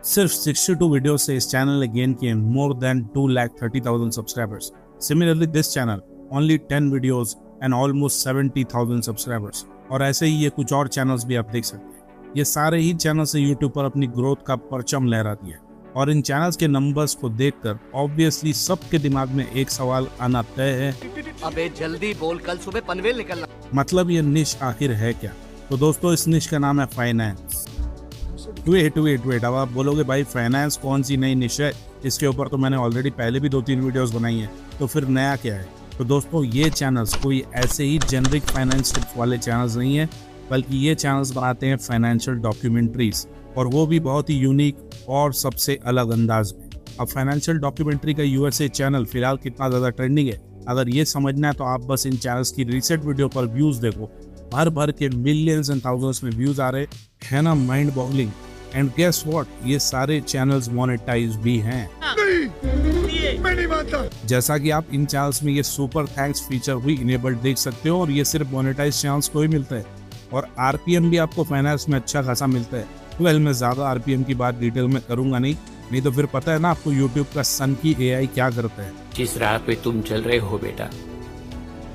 सिर्फ 62 वीडियो से इस चैनल ने गेन किए more than 2,30,000 subscribers. Similarly this channel only 10 videos and almost 70,000 subscribers. और ऐसे ही ये कुछ और चैनल्स भी आप देख सकते हैं। ये सारे ही चैनल से यूट्यूब पर अपनी ग्रोथ का परचम लहराती है। और इन चैनल्स के नंबर्स को देखकर ऑब्वियसली सबके दिमाग में एक सवाल आना तय है, अबे जल्दी बोल, कल सुबह पनवेल निकलना। मतलब ये निश आखिर है क्या? तो दोस्तों इस निश का नाम है फाइनेंस। वेट, अब आप बोलोगे भाई फाइनेंस कौन सी नई निश है? इसके ऊपर तो मैंने ऑलरेडी पहले भी 2-3 वीडियोस बनाई हैं, तो फिर नया क्या है? तो दोस्तों ये चैनल्स कोई ऐसे ही जेनरिक फाइनेंस टिप्स वाले चैनल्स नहीं है, बल्कि ये चैनल्स बनाते हैं फाइनेंशियल डॉक्यूमेंट्रीज, और वो भी बहुत ही यूनिक और सबसे अलग अंदाज में। अब फाइनेंशियल डॉक्यूमेंट्री का यूएसए चैनल फिलहाल कितना ज़्यादा ट्रेंडिंग है, अगर ये समझना है तो आप बस इन चैनल्स की रिसेंट वीडियो पर व्यूज़ देखो। भर के मिलियंस एंड थाउजेंड्स में व्यूज़ आ रहे हैं ना, mind boggling. And guess what, ये सारे चैनल्स मोनेटाइज भी हैं। मैं नहीं मानता। जैसा कि आप इन चैनल्स में ये सुपर थैंक्स फीचर भी इनेबल्ड देख सकते हो, और ये सिर्फ मोनेटाइज चैनल्स को ही मिलता है। और आरपीएम भी आपको फाइनेंस में अच्छा खासा मिलता है। वेल, मैं ज़्यादा आरपीएम की बात डिटेल में करूंगा नहीं तो फिर पता है ना आपको यूट्यूब का सन की एआई क्या करता है। जिस राह पे तुम चल रहे हो बेटा,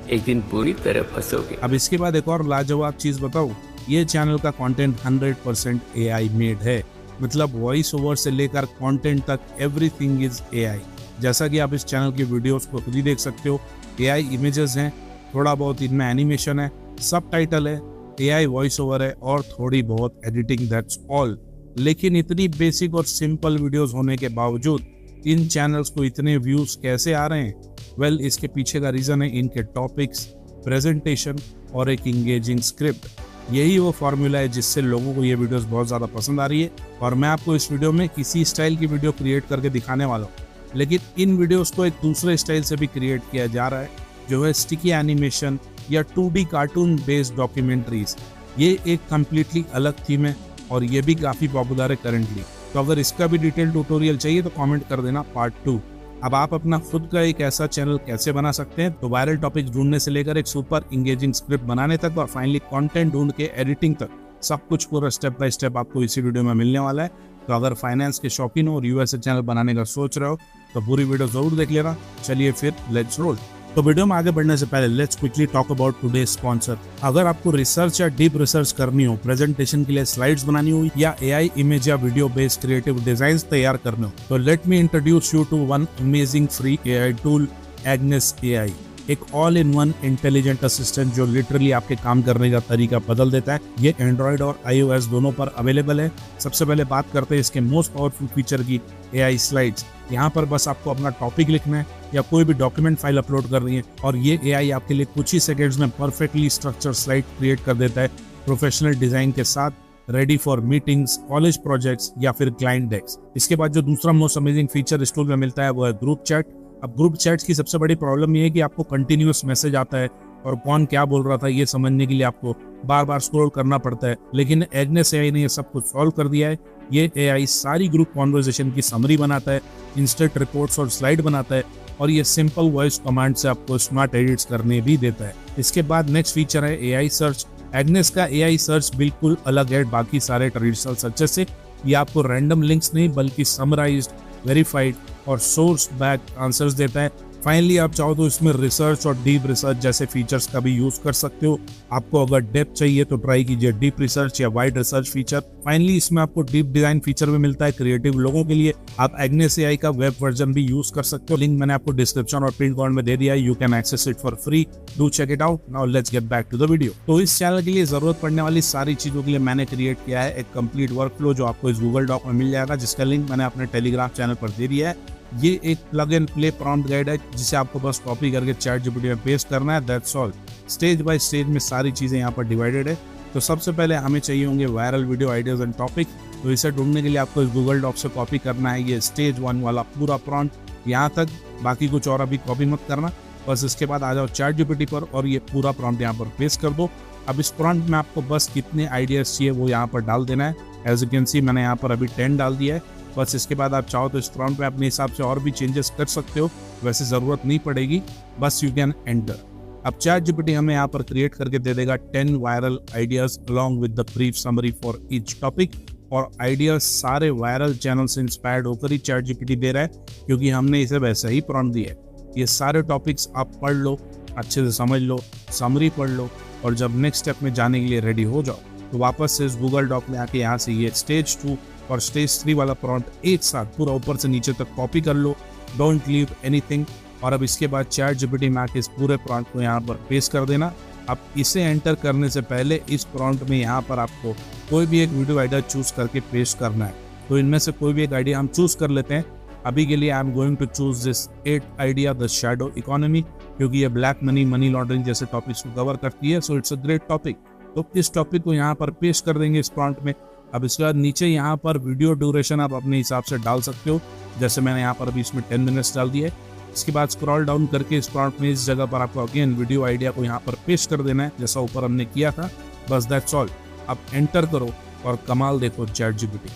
एक दिन पूरी तरह फंसोगे। अब इसके बाद एक और लाजवाब चीज बताऊं, ये चैनल का कंटेंट 100% एआई मेड है। मतलब वॉइस ओवर से लेकर कंटेंट तक एवरीथिंग इज एआई। जैसा कि आप इस चैनल की वीडियोस को खुद ही देख सकते हो, एआई इमेजेस हैं, थोड़ा बहुत इनमें एनिमेशन है, सबटाइटल है, एआई वॉइस ओवर है और थोड़ी बहुत एडिटिंग, दैट्स ऑल। लेकिन इतनी बेसिक और सिंपल वीडियोस होने के बावजूद इन चैनल्स को इतने व्यूज कैसे आ रहे हैं? वेल, इसके पीछे का रीजन है इनके टॉपिक्स, प्रेजेंटेशन और एक इंगेजिंग स्क्रिप्ट। यही वो फॉर्मूला है जिससे लोगों को ये वीडियोस बहुत ज़्यादा पसंद आ रही है। और मैं आपको इस वीडियो में किसी स्टाइल की वीडियो क्रिएट करके दिखाने वाला हूँ, लेकिन इन वीडियोस को एक दूसरे स्टाइल से भी क्रिएट किया जा रहा है, जो है स्टिकी एनिमेशन या 2D कार्टून बेस्ड डॉक्यूमेंट्रीज। ये एक कम्प्लीटली अलग थीम है और ये भी काफ़ी पॉपुलर है करंटली। तो अगर इसका भी डिटेल ट्यूटोरियल चाहिए तो कमेंट कर देना पार्ट 2। अब आप अपना खुद का एक ऐसा चैनल कैसे बना सकते हैं, तो वायरल टॉपिक ढूंढने से लेकर एक सुपर इंगेजिंग स्क्रिप्ट बनाने तक और फाइनली कंटेंट ढूंढ के एडिटिंग तक, सब कुछ पूरा स्टेप बाय स्टेप आपको इसी वीडियो में मिलने वाला है। तो अगर फाइनेंस के शौकीन हो और यूएसए चैनल बनाने का सोच रहे हो तो पूरी वीडियो जरूर देख लेना। चलिए फिर लेट्स रोल। तो वीडियो में आगे बढ़ने से पहले let's quickly talk about today sponsor. अगर आपको रिसर्च या डीप रिसर्च करनी हो, प्रेजेंटेशन के लिए स्लाइड्स बनानी हो या एआई इमेज या वीडियो बेस्ड क्रिएटिव डिजाइन तैयार करने हो, तो let me introduce you to one amazing free AI tool, Agnes AI. एक all in one intelligent assistant जो लिटरली आपके काम करने का तरीका बदल देता है। ये एंड्रॉइड और iOS दोनों पर अवेलेबल है। सबसे पहले बात करते हैं इसके मोस्ट पावरफुल फीचर की, एआई स्लाइड्स। यहाँ पर बस आपको अपना टॉपिक लिखना है या कोई भी डॉक्यूमेंट फाइल अपलोड करनी है और ये एआई आपके लिए कुछ ही सेकेंड्स में परफेक्टली स्ट्रक्चर स्लाइड क्रिएट कर देता है, प्रोफेशनल डिजाइन के साथ, ready for meetings, college projects या फिर क्लाइंट डेस्क। इसके बाद जो दूसरा मोस्ट अमेजिंग फीचर इस टूल में मिलता है वो है ग्रुप चैट। अब ग्रुप चैट्स की सबसे बड़ी प्रॉब्लम ये है कि आपको कंटिन्यूअस मैसेज आता है और कौन क्या बोल रहा था ये समझने के लिए आपको बार बार स्क्रॉल करना पड़ता है, लेकिन एग्नेस एआई ने ये सब कुछ सॉल्व कर दिया है। ये एआई सारी ग्रुप कॉन्वर्सेशन की समरी बनाता है, इंस्टेंट रिपोर्ट्स और स्लाइड बनाता है और ये सिंपल वॉइस कमांड से आपको स्मार्ट एडिट्स करने भी देता है। इसके बाद नेक्स्ट फीचर है एआई सर्च। एग्नेस का एआई सर्च बिल्कुल अलग है बाकी सारे ट्रेडिशनल सर्चेस से। ये आपको रैंडम लिंक्स नहीं बल्कि समराइज्ड, वेरीफाइड और सोर्स बैक आंसर्स देता है। फाइनली आप चाहो तो इसमें रिसर्च और डीप रिसर्च जैसे फीचर्स का भी यूज कर सकते हो। आपको अगर डेप्थ चाहिए तो ट्राई कीजिए डीप रिसर्च या वाइड रिसर्च फीचर। फाइनली इसमें आपको डीप डिजाइन फीचर भी मिलता है क्रिएटिव लोगों के लिए। आप एग्नेस एआई का वेब वर्जन भी यूज कर सकते हो। लिंक मैंने आपको डिस्क्रिप्शन और पिन कमेंट में दे दिया है, you can access it for free, do check it out. Now let's get back to the video. तो इस चैनल के लिए जरूरत पड़ने वाली सारी चीजों के लिए मैंने क्रिएट किया है एक कंप्लीट वर्कफ्लो जो आपको इस गूगल डॉक में मिल जाएगा, जिसका लिंक मैंने अपने टेलीग्राम चैनल पर दे दिया है। ये एक plug and play prompt guide है जिसे आपको बस कॉपी करके चैट जीपीटी में पेस्ट करना है, that's all. Stage by stage में सारी चीजें यहाँ पर डिवाइडेड है। तो सबसे पहले हमें चाहिए होंगे viral video ideas and topic. तो इसे ढूंढने के लिए आपको इस गूगल डॉक से कॉपी करना है ये स्टेज 1 वाला पूरा प्रॉम्प्ट यहाँ तक, बाकी कुछ और अभी कॉपी मत करना। बस इसके बाद आ जाओ चैट जीपीटी पर और ये पूरा प्रॉम्प्ट यहाँ पर पेस्ट कर दो। अब इस प्रॉम्प्ट में आपको बस कितने आइडियाज चाहिए वो यहाँ पर डाल देना है। एज यू कैन सी मैंने यहाँ पर अभी 10 डाल दिया है। बस इसके बाद आप चाहो तो इस प्रॉम्प्ट में अपने हिसाब से और भी चेंजेस कर सकते हो, वैसे ज़रूरत नहीं पड़ेगी, बस यू कैन एंटर। अब चैट जीपीटी हमें यहाँ पर क्रिएट करके दे देगा 10 viral ideas along with the brief summary for each topic. और आइडिया सारे वायरल चैनल से इंस्पायर्ड होकर ही चैट जीपीटी दे रहा है, क्योंकि हमने इसे वैसा ही प्रॉम्प्ट दिया है। ये सारे टॉपिक्स आप पढ़ लो, अच्छे से समझ लो, समरी पढ़ लो, और जब नेक्स्ट स्टेप में जाने के लिए रेडी हो जाओ तो वापस से इस गूगल डॉक में आके यहाँ से ये स्टेज 2 और स्टेज 3 वाला प्रॉम्प्ट एक साथ पूरा ऊपर से नीचे तक कॉपी कर लो, डोंट लीव एनीथिंग। और अब इसके बाद चैट जीपीटी में आके इस पूरे प्रॉम्प्ट को यहाँ पर पेस्ट कर देना। अब इसे एंटर करने से पहले इस प्रॉम्प्ट में यहाँ पर आपको कोई भी एक वीडियो आइडिया चूज करके पेस्ट करना है। तो इनमें से कोई भी एक आइडिया हम चूज कर लेते हैं। अभी के लिए I am going to choose this 8 idea, the shadow economy, क्योंकि ये ब्लैक मनी, मनी लॉन्ड्रिंग जैसे टॉपिक्स को कवर करती है। So it's a great topic. तो इस टॉपिक को यहाँ पर पेस्ट कर देंगे इस प्रॉम्प्ट में। अब इसके बाद नीचे यहाँ पर वीडियो ड्यूरेशन आप अपने हिसाब से डाल सकते हो, जैसे मैंने यहाँ पर अभी इसमें 10 मिनट्स डाल दिए। इसके बाद स्क्रॉल डाउन करके इस प्रॉम्प्ट में इस जगह पर आपको अगेन वीडियो आइडिया को यहाँ पर पेस्ट कर देना है, जैसा ऊपर हमने किया था। बस दैट्स ऑल। अब एंटर करो और कमाल देखो चैट जीपीटी।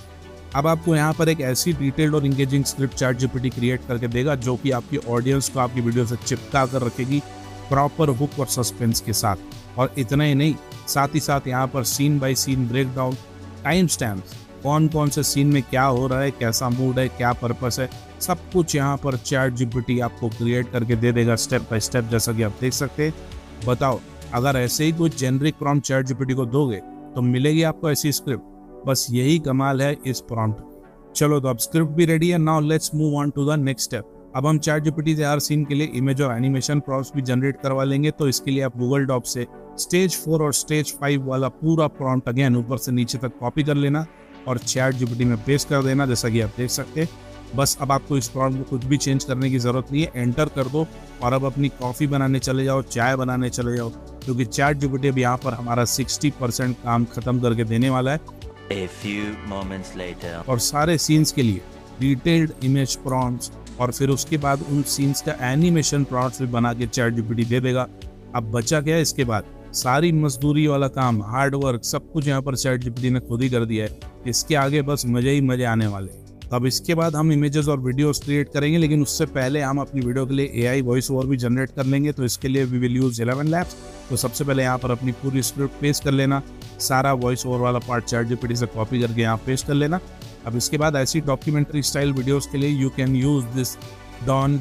अब आपको यहाँ पर एक ऐसी डिटेल्ड और engaging script chat GPT create करके देगा जो कि आपकी ऑडियंस को आपकी वीडियो से चिपका कर रखेगी, प्रॉपर हुक और सस्पेंस के साथ। और इतना ही नहीं, साथ ही साथ यहाँ पर scene by scene breakdown, time stamps, कौन कौन से सीन में क्या हो रहा है, कैसा मूड है, क्या पर्पस है, सब कुछ यहाँ पर चैट जीपीटी आपको क्रिएट करके दे देगा स्टेप बाय स्टेप, जैसा कि आप देख सकते हैं। बताओ, अगर ऐसे ही कोई जेनरिक प्रॉम्प्ट चैट जीपीटी को दोगे तो मिलेगी आपको ऐसी स्क्रिप्ट। बस यही कमाल है इस प्रॉम्प्ट। चलो, तो अब स्क्रिप्ट भी रेडी है। Now let's move on to the next step. अब हम चैट जीपीटी से हर सीन के लिए इमेज और एनिमेशन प्रॉम्प्ट्स भी जनरेट करवा लेंगे। तो इसके लिए आप गूगल डॉक से स्टेज 4 और स्टेज 5 वाला पूरा प्रॉम्प्ट अगेन ऊपर से नीचे तक कॉपी कर लेना और चैट जीपीटी में पेस्ट कर देना, जैसा कि आप देख सकते हैं। बस अब आपको इस प्रॉम्प्ट को कुछ भी चेंज करने की जरूरत नहीं है, एंटर कर दो और अब अपनी कॉफी बनाने चले जाओ, चाय बनाने चले जाओ, क्योंकि चैट जीपीटी अब यहाँ पर हमारा 60% काम खत्म करके देने वाला है। A few moments later. और सारे सीन्स के लिए डिटेल्ड इमेज प्रॉम्प्ट्स और फिर उसके बाद उन सीन्स का एनिमेशन प्रॉम्प्ट्स भी बना के चैट जीपीटी दे देगा। अब बचा क्या है इसके बाद? सारी मजदूरी वाला काम, हार्ड वर्क, सब कुछ यहाँ पर चैट जीपीटी ने खुद ही कर दिया है। इसके आगे बस मजे ही मजे आने वाले हैं। अब इसके बाद हम इमेजेस और वीडियोस क्रिएट करेंगे, लेकिन उससे पहले हम अपनी वीडियो के लिए एआई वॉइस ओवर भी जनरेट कर लेंगे। तो इसके लिए वी विल यूज 11 लैब्स। तो सबसे पहले यहाँ पर अपनी पूरी स्क्रिप्ट पेस्ट कर लेना, सारा वॉइस ओवर वाला पार्ट चैट जीपीटी से कॉपी करके यहाँ पेस्ट कर लेना। अब इसके बाद ऐसी डॉक्यूमेंट्री स्टाइल वीडियोस के लिए you can use this Dawn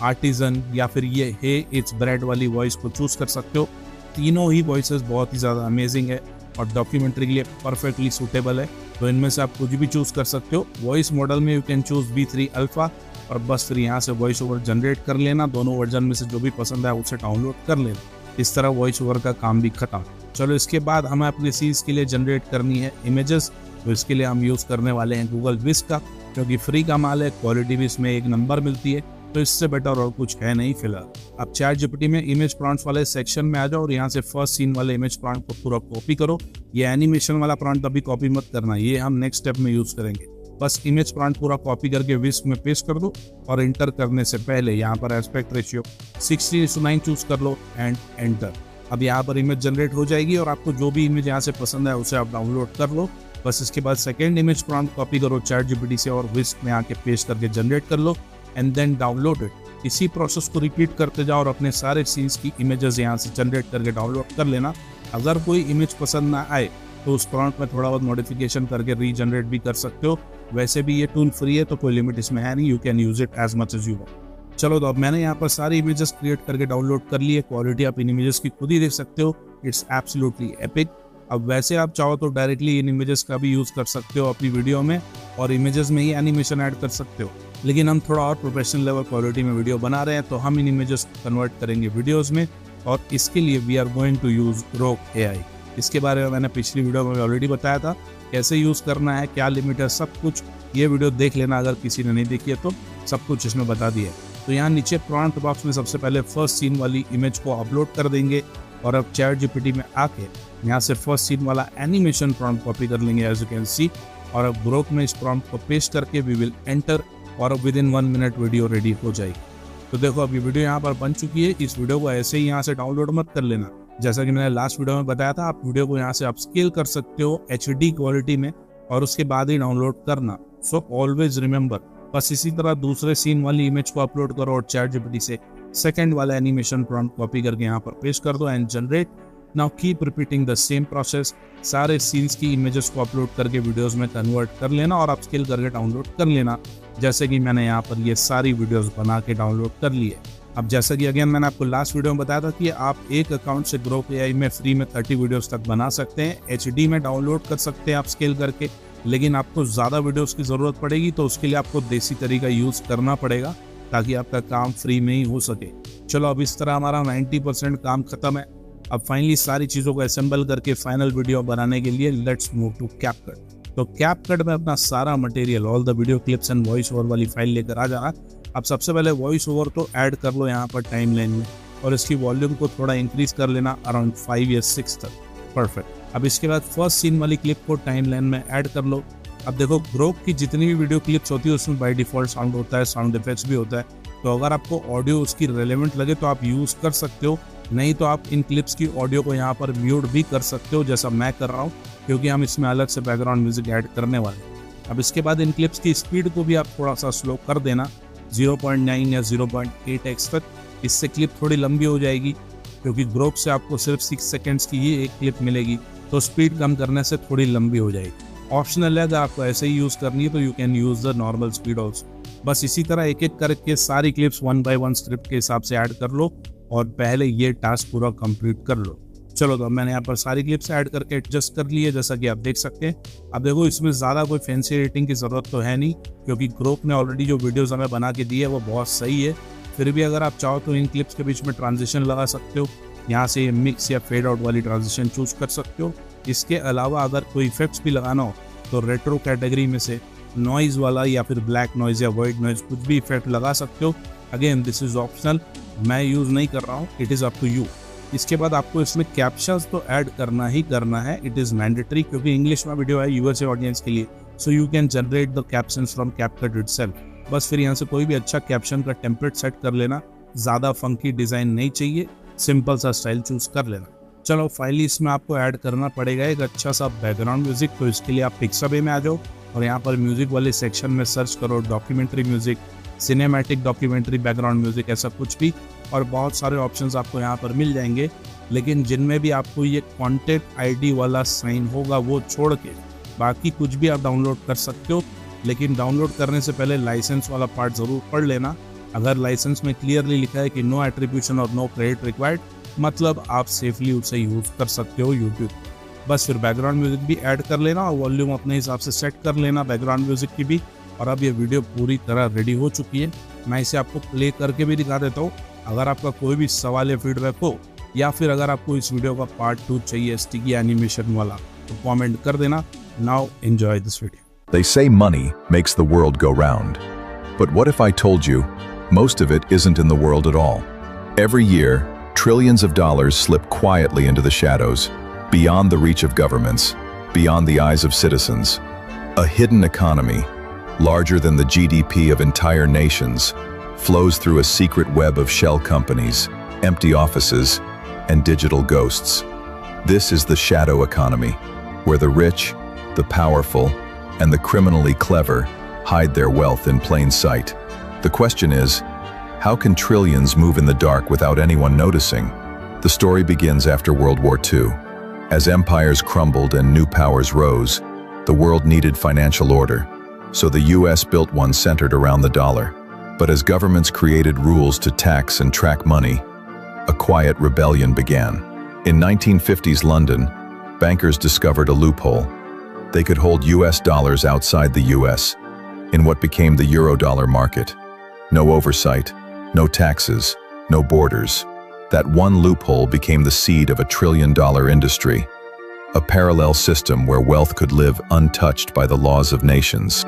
Artisan या फिर ये हे इट्स ब्रेड वाली वॉइस को चूज कर सकते हो। तीनों ही वॉइसेस बहुत ही ज़्यादा अमेजिंग है और डॉक्यूमेंट्री के लिए परफेक्टली सूटेबल है। तो इनमें से आप कुछ भी चूज कर सकते हो। वॉइस मॉडल में you can choose V3 alpha और बस फिर यहाँ से वॉइस ओवर जनरेट कर लेना। दोनों वर्जन में से जो भी पसंद है उसे डाउनलोड कर लेना। इस तरह वॉइस ओवर का काम भी खत्म। चलो, इसके बाद हमें अपने सीन्स के लिए जनरेट करनी है इमेजेस। तो इसके लिए हम यूज़ करने वाले हैं गूगल विस्क का, क्योंकि फ्री का माल है, क्वालिटी भी इसमें एक नंबर मिलती है। तो इससे बेटर और कुछ है नहीं फिलहाल। अब चैट जीपीटी में इमेज प्रॉम्प्ट्स वाले सेक्शन में आ जाओ और यहाँ से फर्स्ट सीन वाले इमेज प्रॉम्प्ट को पूरा कॉपी करो। ये एनिमेशन वाला प्रॉम्प्ट अभी कॉपी मत करना, ये हम नेक्स्ट स्टेप में यूज करेंगे। बस इमेज प्रॉम्प्ट पूरा कॉपी करके विस्क में पेस्ट कर दो और एंटर करने से पहले यहाँ पर एस्पेक्ट रेशियो 60:9 चूज कर लो एंड एंटर। अब यहाँ पर इमेज जनरेट हो जाएगी और आपको जो भी इमेज यहाँ से पसंद है उसे आप डाउनलोड कर लो। बस इसके बाद सेकेंड इमेज प्रॉम्प्ट कॉपी करो चैट जीपीटी से और विस्क में आके पेस्ट करके जनरेट कर लो एंड देन डाउनलोड इट। इसी प्रोसेस को रिपीट करते जाओ और अपने सारे सीन्स की इमेजेस यहाँ से जनरेट करके डाउनलोड कर लेना। अगर कोई इमेज पसंद ना आए तो उस प्रॉम्प्ट में थोड़ा बहुत मॉडिफिकेशन करके रीजनरेट भी कर सकते हो। वैसे भी ये टूल फ्री है तो कोई लिमिट इसमें है नहीं, you can use it as much as you want. चलो, तो अब मैंने यहाँ पर सारी इमेजेस क्रिएट करके डाउनलोड कर ली है। क्वालिटी आप इन इमेजेस की खुद ही देख सकते हो, इट्स एब्सोल्युटली एपिक। अब वैसे आप चाहो तो डायरेक्टली इन इमेजेस का भी यूज कर सकते हो अपनी वीडियो में और इमेजेस में ही एनिमेशन ऐड कर सकते हो, लेकिन हम थोड़ा और प्रोफेशनल लेवल क्वालिटी में वीडियो बना रहे हैं तो हम इन इमेजेस को कन्वर्ट करेंगे वीडियोस में और इसके लिए we are going to use Grok AI. इसके बारे में मैंने पिछली वीडियो में ऑलरेडी बताया था, कैसे यूज करना है, क्या लिमिट है, सब कुछ ये वीडियो देख लेना अगर किसी ने नहीं देखी है तो, सब कुछ इसमें बता दिया है। तो यहाँ नीचे प्रॉम्प्ट बॉक्स में सबसे पहले फर्स्ट सीन वाली इमेज को अपलोड कर देंगे और अब चैट जीपीटी में आके यहाँ से फर्स्ट सीन वाला एनिमेशन प्रॉम्प्ट कॉपी कर लेंगे एज यू कैन सी। और अब ग्रोक में इस प्रॉम्प्ट को पेस्ट करके वी विल एंटर और अब with in 1 minute video ready हो जाएगी। तो देखो, अभी वीडियो यहाँ पर बन चुकी है। इस वीडियो को ऐसे ही यहाँ से डाउनलोड मत कर लेना, जैसा कि मैंने लास्ट वीडियो में बताया था। आप वीडियो को यहाँ से अपस्केल कर सकते हो HD क्वालिटी में और उसके बाद ही डाउनलोड करना। सो ऑलवेज रिमेंबर, बस इसी तरह दूसरे सीन वाली इमेज को अपलोड करो और चैट जीपीटी से सेकंड वाला एनिमेशन प्रॉम्प्ट कॉपी करके यहाँ पर पेस्ट कर दो and generate. Now keep repeating the same process. सारे सीन्स की इमेजेस को अपलोड करके वीडियोस में कन्वर्ट कर लेना और अपस्केल करके डाउनलोड कर लेना, जैसे कि मैंने यहाँ पर ये सारी वीडियोस बना के डाउनलोड कर ली है। अब जैसा कि अगेन मैंने आपको लास्ट वीडियो में बताया था कि आप एक अकाउंट से ग्रोक एआई में फ्री में 30 वीडियोस तक बना सकते हैं। HD में डाउनलोड कर सकते हैं आप स्केल करके, लेकिन आपको ज़्यादा वीडियोस की ज़रूरत पड़ेगी तो उसके लिए आपको देसी तरीका यूज़ करना पड़ेगा ताकि आपका काम फ्री में ही हो सके। चलो अब इस तरह हमारा 90% काम खत्म है। अब फाइनली सारी चीज़ों को असेंबल करके फाइनल वीडियो बनाने के लिए लेट्स मूव टू कैपकट। तो कैपकट में अपना सारा material, all the video clips and voice over वाली फाइल लेकर आ जाना। अब सबसे पहले वॉइस ओवर तो ऐड कर लो यहाँ पर टाइमलाइन में, और इसकी वॉल्यूम को थोड़ा इंक्रीज कर लेना अराउंड 5 या 6 तक। परफेक्ट। अब इसके बाद फर्स्ट सीन वाली क्लिप को टाइमलाइन में ऐड कर लो। अब देखो ग्रोक की जितनी भी वीडियो क्लिप्स होती है उसमें बाय डिफॉल्ट साउंड होता है, साउंड इफेक्ट्स भी होता है, तो अगर आपको ऑडियो उसकी रेलेवेंट लगे तो आप यूज़ कर सकते हो, नहीं तो आप इन क्लिप्स की ऑडियो को यहाँ पर म्यूट भी कर सकते हो जैसा मैं कर रहा हूँ, क्योंकि हम इसमें अलग से बैकग्राउंड म्यूजिक ऐड करने वाले हैं। अब इसके बाद इन क्लिप्स की स्पीड को भी आप थोड़ा सा स्लो कर देना 0.9 या 0.8x तक। इससे क्लिप थोड़ी लंबी हो जाएगी, क्योंकि ग्रोक से आपको सिर्फ 6 सेकेंड्स की ही एक क्लिप मिलेगी, तो स्पीड कम करने से थोड़ी लंबी हो जाएगी। ऑप्शनल है, अगर आपको ऐसे ही यूज़ करनी है तो you can use the normal speed also. बस इसी तरह एक एक करके सारी क्लिप्स 1 by 1 स्क्रिप्ट के हिसाब से ऐड कर लो और पहले ये टास्क पूरा कंप्लीट कर लो। चलो तो मैंने यहाँ पर सारी क्लिप्स ऐड करके एडजस्ट कर ली है, जैसा कि आप देख सकते हैं। अब देखो इसमें ज़्यादा कोई फैंसी एडिटिंग की ज़रूरत तो है नहीं, क्योंकि ग्रोक ने ऑलरेडी जो वीडियोज़ हमें बना के दी है वो बहुत सही है। फिर भी अगर आप चाहो तो इन क्लिप्स के बीच में ट्रांजिशन लगा सकते हो, यहाँ से मिक्स या फेड आउट वाली ट्रांजिशन चूज कर सकते हो। इसके अलावा अगर कोई इफेक्ट्स भी लगाना हो तो रेट्रो कैटेगरी में से नॉइज़ वाला या फिर ब्लैक नॉइज़ या वाइट नॉइज़ कुछ भी इफेक्ट लगा सकते हो। अगेन दिस इज़ ऑप्शनल, मैं यूज़ नहीं कर रहा हूँ, it is up to you. इसके बाद आपको इसमें कैप्शंस तो ऐड करना ही करना है, इट इज़ मैंडेटरी, क्योंकि इंग्लिश में वीडियो है USA ऑडियंस के लिए, so you can generate the captions from CapCut itself. बस फिर यहाँ से कोई भी अच्छा कैप्शन का टेम्पलेट सेट कर लेना, ज़्यादा फंकी डिज़ाइन नहीं चाहिए, सिंपल सा स्टाइल चूज कर लेना। चलो फाइनली इसमें आपको ऐड करना पड़ेगा एक अच्छा सा बैकग्राउंड म्यूजिक, तो इसके लिए आप पिक्साबे में आ जाओ और यहाँ पर म्यूजिक वाले सेक्शन में सर्च करो documentary music, cinematic documentary background music, ऐसा कुछ भी, और बहुत सारे ऑप्शंस आपको यहाँ पर मिल जाएंगे। लेकिन जिनमें भी आपको ये कॉन्टेंट ID वाला साइन होगा वो छोड़ के बाकी कुछ भी आप डाउनलोड कर सकते हो, लेकिन डाउनलोड करने से पहले लाइसेंस वाला पार्ट ज़रूर पढ़ लेना। अगर लाइसेंस में क्लियरली लिखा है कि नो एट्रीब्यूशन और नो क्रेडिट रिक्वायर्ड, मतलब आप सेफली उसे यूज़ कर सकते हो यूट्यूब। बस फिर बैकग्राउंड म्यूजिक भी ऐड कर लेना और वॉल्यूम अपने हिसाब से सेट कर लेना बैकग्राउंड म्यूजिक की भी। और अब ये वीडियो पूरी तरह रेडी हो चुकी है, मैं इसे आपको प्ले करके भी दिखा देता हूँ। अगर आपका कोई भी सवाल या फीडबैक हो, या फिर अगर आपको इस वीडियो का पार्ट 2 चाहिए स्टिकी एनिमेशन वाला, तो कमेंट कर देना। Now enjoy this video. They say money makes the world go round. But what if I told you most of it isn't in the world at all? Every year, trillions of dollars slip quietly into the shadows, beyond the reach of governments, beyond the eyes of citizens. A hidden economy, larger than the GDP of entire nations, flows through a secret web of shell companies, empty offices, and digital ghosts. This is the shadow economy, where the rich, the powerful, and the criminally clever hide their wealth in plain sight. The question is, how can trillions move in the dark without anyone noticing? The story begins after World War II. As empires crumbled and new powers rose, the world needed financial order, so the US built one centered around the dollar. But as governments created rules to tax and track money, a quiet rebellion began. In 1950s London, bankers discovered a loophole. They could hold US dollars outside the US, in what became the Eurodollar market. No oversight, no taxes, no borders. That one loophole became the seed of $1 trillion industry, a parallel system where wealth could live untouched by the laws of nations.